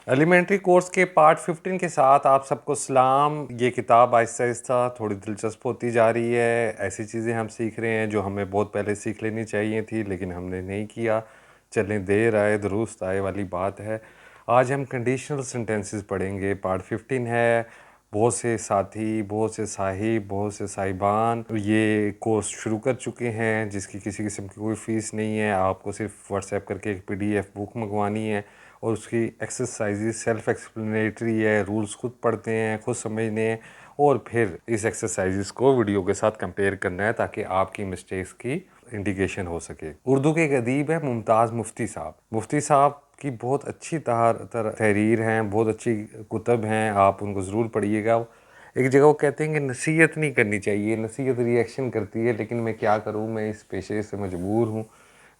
Elementary course के part 15 के साथ आप सबको सलाम। ये किताब आहिस्ता आहिस्ता थोड़ी दिलचस्प होती जा रही है। ऐसी चीज़ें हम सीख रहे हैं जो हमें बहुत पहले सीख लेनी चाहिए थी, लेकिन हमने नहीं किया। चलें, देर आए दुरुस्त आए वाली बात है। आज हम कंडीशनल सेंटेंसेस पढ़ेंगे। पार्ट 15 है। बहुत से साथी, बहुत से साहिब, बहुत से साहिबान ये कोर्स शुरू कर चुके हैं, जिसकी किसी किस्म की कोई फ़ीस नहीं है। आपको सिर्फ व्हाट्सएप करके एक PDF बुक मंगवानी है और उसकी एक्सरसाइजेज सेल्फ एक्सप्लेनेटरी है। रूल्स खुद पढ़ते हैं, खुद समझने हैं और फिर इस एक्सरसाइजेस को वीडियो के साथ कंपेयर करना है ताकि आपकी मिस्टेक्स की इंडिकेशन हो सके। उर्दू के एक अदीब है मुमताज़ मुफ्ती साहब। मुफ्ती साहब की बहुत अच्छी तहरीर हैं, बहुत अच्छी कुतब हैं, आप उनको ज़रूर पढ़िएगा। एक जगह वो कहते हैं कि नसीहत नहीं करनी चाहिए, नसीहत रिएक्शन करती है, लेकिन मैं क्या करूँ, मैं इस पेशे से मजबूर हूँ।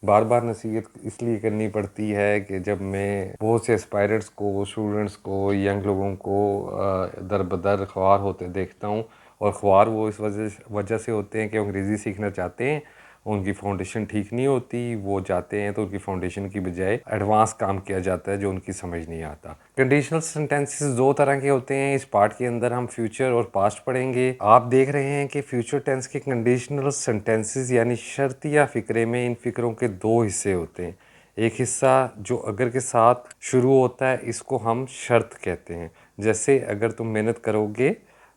बार बार नसीहत इसलिए करनी पड़ती है कि जब मैं बहुत से एस्पायरेंट्स को, स्टूडेंट्स को, यंग लोगों को दर बदर ख्वार होते देखता हूँ। और ख्वार वो इस वजह से होते हैं कि अंग्रेज़ी सीखना चाहते हैं, उनकी फाउंडेशन ठीक नहीं होती, वो जाते हैं तो उनकी फाउंडेशन की बजाय एडवांस काम किया जाता है जो उनकी समझ नहीं आता। कंडीशनल सेंटेंसेस दो तरह के होते हैं। इस पार्ट के अंदर हम फ्यूचर और पास्ट पढ़ेंगे। आप देख रहे हैं कि फ्यूचर टेंस के कंडीशनल सेंटेंसेस यानी शर्तिया फ़िक्रे में इन फ़िक्रों के दो हिस्से होते हैं। एक हिस्सा जो अगर के साथ शुरू होता है, इसको हम शर्त कहते हैं। जैसे अगर तुम मेहनत करोगे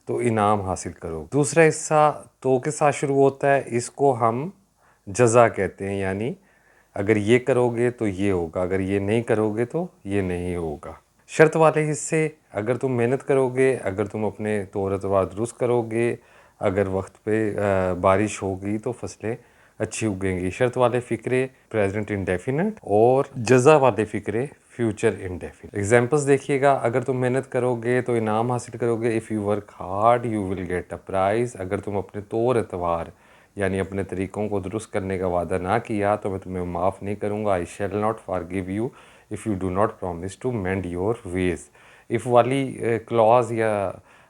तो इनाम हासिल करोगे। दूसरा हिस्सा तो के साथ शुरू होता है, इसको हम जज़ा कहते हैं, यानी अगर ये करोगे तो ये होगा, अगर ये नहीं करोगे तो ये नहीं होगा। शर्त वाले हिस्से, अगर तुम मेहनत करोगे, अगर तुम अपने तौर अतबार दुरुस्त करोगे, अगर वक्त पे बारिश होगी तो फसलें अच्छी उगेंगी। शर्त वाले फ़िक्रे प्रेजेंट इंडेफिनिट और जज़ा वाले फ़िक्रे फ्यूचर इंडेफिनिट। एग्जांपल्स देखिएगा। अगर तुम मेहनत करोगे तो इनाम हासिल करोगे। If you work hard you will get a price. अगर तुम अपने तौर अतबार यानी अपने तरीक़ों को दुरुस्त करने का वादा ना किया तो मैं तुम्हें माफ़ नहीं करूँगा। I shall not forgive you if you do not promise to mend your ways. If वाली क्लॉज या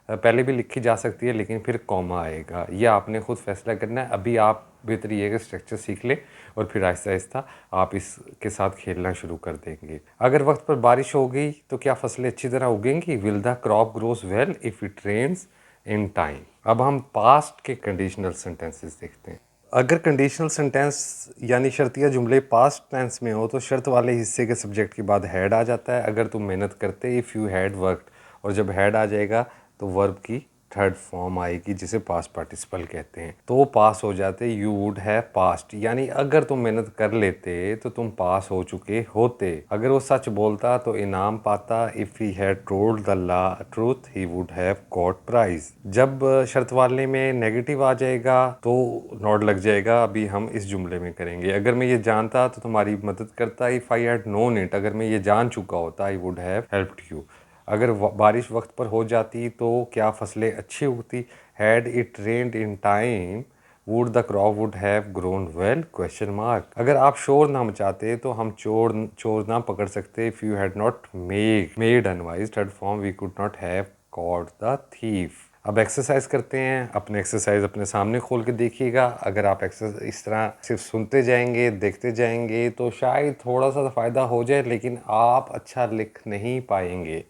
पहले भी लिखी जा सकती है, लेकिन फिर कॉमा आएगा। ये आपने खुद फैसला करना है। अभी आप बेहतर ये है कि स्ट्रक्चर सीख लें और फिर आहिस्ता आहिस्ता आप इसके साथ खेलना शुरू कर देंगे। अगर वक्त पर बारिश हो गई तो क्या फसलें अच्छी तरह उगेंगी? Will the crop grows well if it rains in time. अब हम पास्ट के कंडीशनल सेंटेंसेस देखते हैं। अगर कंडीशनल सेंटेंस यानी शर्तिया जुमले पास्ट टेंस में हो तो शर्त वाले हिस्से के सब्जेक्ट के बाद हैड आ जाता है। अगर तुम मेहनत करते, इफ़ यू हैड वर्कड, और जब हैड आ जाएगा तो वर्ब की थर्ड फॉर्म आएगी जिसे पास्ट पार्टिसिपल कहते हैं, तो वो पास हो जाते। यू वुड हैव पास्ट, यानी अगर तुम मेहनत कर लेते तो तुम पास हो चुके होते। अगर वो सच बोलता तो इनाम पाता। If he had told the truth he would have got prize. जब शर्त वाले में नेगेटिव आ जाएगा तो नॉट लग जाएगा। अभी हम इस जुमले में करेंगे। अगर मैं ये जानता तो तुम्हारी मदद करता। If I had known it, अगर मैं ये जान चुका होता, आई वुड हैव हेल्प्ड यू। अगर बारिश वक्त पर हो जाती तो क्या फसलें अच्छी उगती? Had it rained in time would the crop would have grown well question mark. अगर आप शोर ना मचाते तो हम चोर ना पकड़ सकते। If you had not made unwise third form we could not have caught the thief. अब एक्सरसाइज करते हैं। अपने एक्सरसाइज अपने सामने खोल के देखिएगा। अगर आप एक्सरसाइज इस तरह सिर्फ सुनते जाएंगे, देखते जाएंगे तो शायद थोड़ा सा फ़ायदा हो जाए, लेकिन आप अच्छा लिख नहीं पाएंगे।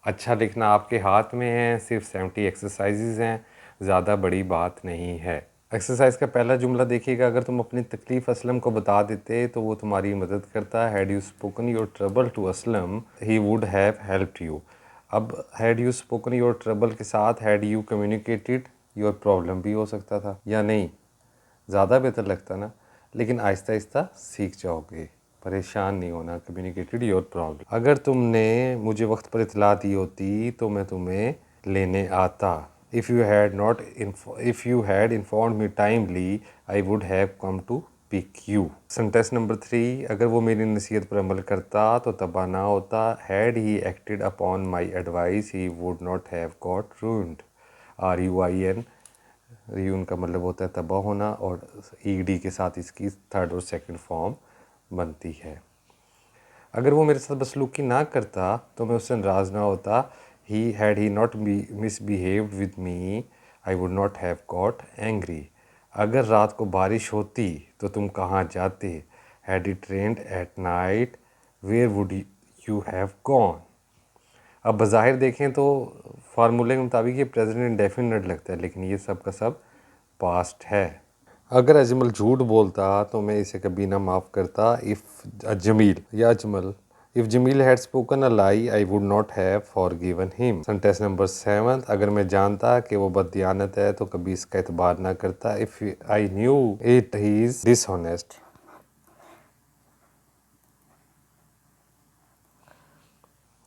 अच्छा लिखना आपके हाथ में है। सिर्फ 70 एक्सरसाइजेज हैं, ज़्यादा बड़ी बात नहीं है। एक्सरसाइज का पहला जुमला देखिएगा। अगर तुम अपनी तकलीफ़ असलम को बता देते तो वो तुम्हारी मदद करता। Had you spoken your trouble to Aslam he would have helped you. अब had you spoken your trouble के साथ had you communicated your problem भी हो सकता था, या नहीं? ज़्यादा बेहतर लगता ना, लेकिन आहिस्ता आहिस्ता सीख जाओगे। परेशान नहीं होना। Communicated your problem. अगर तुमने मुझे वक्त पर इतला दी होती तो मैं तुम्हें लेने आता। If you had informed me timely I would have come to pick you. Sentence number 3, अगर वो मेरी नसीहत पर अमल करता तो तबाह ना होता। Had he acted upon my advice he would not have got ruined. RUIN, रीयून का मतलब होता है तबाह होना, और ED के साथ इसकी थर्ड और सेकंड फॉर्म बनती है। अगर वो मेरे साथ बसलूकी ना करता तो मैं उससे नाराज़ ना होता। He not misbehaved with me I would not have got angry. अगर रात को बारिश होती तो तुम कहाँ जाते? Had it rained at night where would you have gone. अब बज़ाहिर देखें तो फार्मूले के मुताबिक ये प्रेजेंट इंडेफिनिट लगता है, लेकिन ये सब का सब पास्ट है। अगर अजमल झूठ बोलता तो मैं इसे कभी ना माफ़ करता। इफ़ जमील या Ajmal if Jamil had spoken a lie I would not have forgiven him. Sentence number 7, अगर मैं जानता कि वो बददियानत है तो कभी इसका एतबार ना करता। If I knew it he is dishonest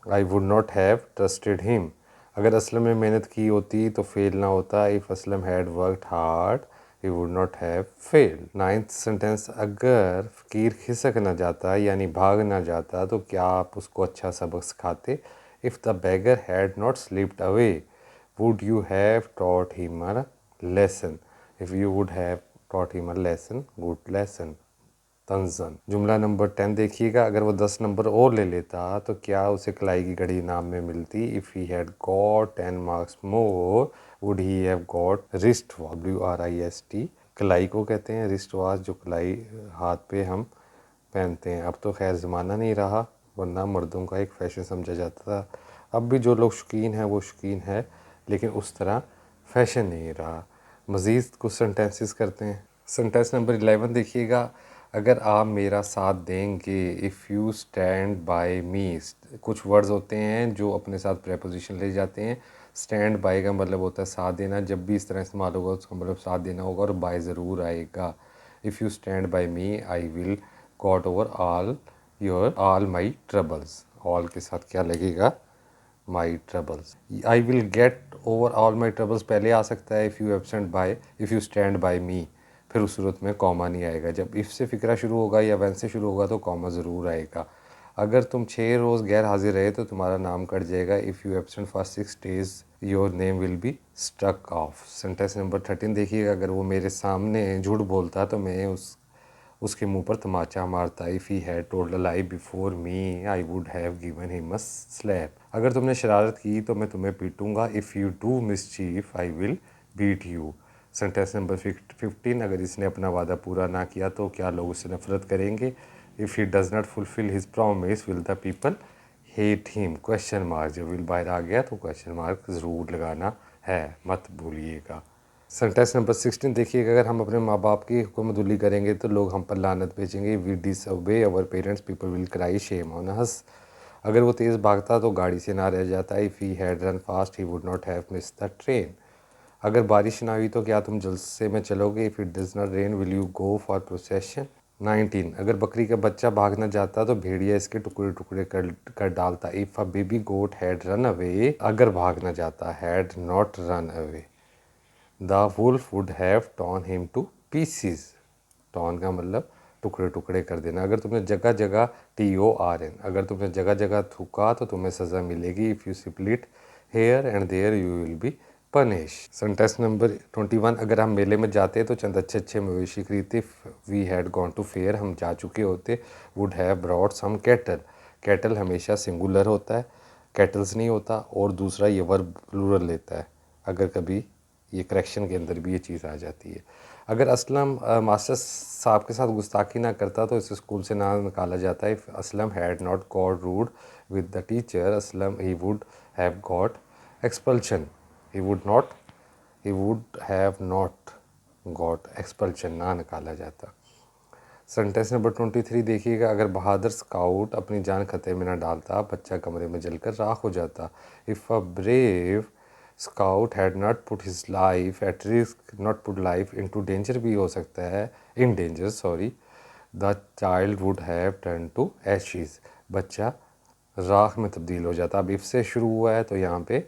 I would not have trusted him. अगर असलम ने मेहनत की होती तो फेल ना होता। If Aslam had worked hard he would not have failed. 9th sentence, अगर फ़कीर खिसक ना जाता यानी भाग ना जाता तो क्या आप उसको अच्छा सबक सिखाते। If the beggar had not slipped away would you have taught him a lesson. If you would have taught him a lesson, good lesson. तंजन। जुमला नंबर 10 देखिएगा, अगर वो 10 नंबर और ले लेता तो क्या उसे कलाई की घड़ी इनाम में मिलती। If he had got 10 marks more would he have got wrist watch. WRIST कलाई को कहते हैं, रिस्ट वॉच जो कलाई हाथ पे हम पहनते हैं। अब तो खैर ज़माना नहीं रहा, वरना मर्दों का एक फ़ैशन समझा जाता था। अब भी जो लोग शौकीन हैं वो शौकीन है, लेकिन उस तरह फ़ैशन नहीं रहा। मज़ीद कुछ सेंटेंसेस करते हैं। सेंटेंस नंबर 11 देखिएगा, अगर आप मेरा साथ देंगे। इफ़ यू स्टैंड बाय मी। कुछ वर्ड्स होते हैं जो अपने साथ प्रेपोजिशन ले जाते हैं। स्टैंड बाय का मतलब होता है साथ देना, जब भी इस तरह इस्तेमाल होगा उसका मतलब साथ देना होगा, और बाय ज़रूर आएगा। If you stand by me I will got over all my troubles. All के साथ क्या लगेगा, my troubles. I will get over all my troubles पहले आ सकता है। If you stand by me, फिर उस सूरत में कॉमा नहीं आएगा। जब इफ़ से फ़िक्रा शुरू होगा या वैन से शुरू होगा तो कॉमा ज़रूर आएगा। अगर तुम 6 रोज़ गैर हाजिर रहे तो तुम्हारा नाम कट जाएगा। If you absent for 6 days your name will be struck off. Sentence number 13 देखिएगा, अगर वो मेरे सामने झूठ बोलता तो मैं उसके मुंह पर तमाचा मारता। If he had told a lie before me I would have given him a slap. अगर तुमने शरारत की तो मैं तुम्हें पीटूंगा। If you do mischief I will beat you. Sentence number 15, अगर इसने अपना वादा पूरा ना किया तो क्या लोग उससे नफरत करेंगे। If he does not fulfil his promise will the people hate him. Question mark, जब विल बाहर आ गया तो क्वेश्चन मार्क ज़रूर लगाना है, मत भूलिएगा। सेंटेंस नंबर 16 देखिएगा, अगर हम अपने माँ बाप की हुक्मदुली करेंगे तो लोग हम पर लानत भेजेंगे। We disobey our parents people will cry shame on us. अगर वो तेज़ भागता तो गाड़ी से ना रह जाता। If he had run fast he would not have miss the train. अगर बारिश ना हुई तो क्या तुम जलसे में चलोगे। If it does not rain will you go for procession. 19, अगर बकरी का बच्चा भाग न जाता तो भेड़िया इसके टुकड़े टुकड़े कर डालता। If a baby goat had run away, अगर भाग न जाता, had not run away, the wolf would have torn him to pieces. Torn का मतलब टुकड़े टुकड़े कर देना। अगर तुमने जगह जगह TORN, अगर तुमने जगह जगह थूका तो तुम्हें सज़ा मिलेगी। If you split hair and there you will be punish. Sentence number 21, अगर हम मेले में जाते तो चंद अच्छे अच्छे मवेशी खरीदते। We had gone to fair, हम जा चुके होते। Would have brought some cattle. Cattle हमेशा सिंगुलर होता है, कैटल्स नहीं होता। और दूसरा ये वर्ब प्लूरल लेता है, अगर कभी ये करेक्शन के अंदर भी ये चीज़ आ जाती है। अगर असलम मास्टर साहब के साथ गुस्ताखी ना करता तो इसे स्कूल से ना निकाला जाता। If Aslam had not got rude with the teacher Aslam he would have got expulsion. He would have not got expulsion, ना निकाला जाता। सेंटेंस नंबर 23 देखिएगा, अगर बहादुर स्काउट अपनी जान खतरे में न डालता बच्चा कमरे में जलकर राख हो जाता। If a brave scout had not put his life at risk, not put life into danger भी हो सकता है, in danger sorry, the child would have turn to ashes, बच्चा राख में तब्दील हो जाता। अब इफ से शुरू हुआ है तो यहाँ पे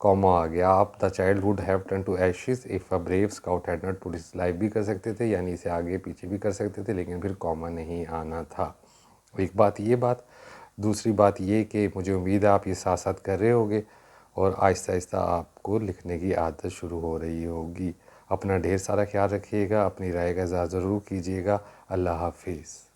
कॉमा आ गया। आप the child would have turn to ashes if a brave scout had not put his life भी कर सकते थे, यानी इसे आगे पीछे भी कर सकते थे, लेकिन फिर कॉमा नहीं आना था। एक बात ये बात, दूसरी बात ये कि मुझे उम्मीद है आप ये साथ साथ कर रहे होगे और आहिस्ता आहिस्ता आपको लिखने की आदत शुरू हो रही होगी। अपना ढेर सारा ख्याल रखिएगा, अपनी राय का इज़हार ज़रूर कीजिएगा। अल्लाह हाफिज़।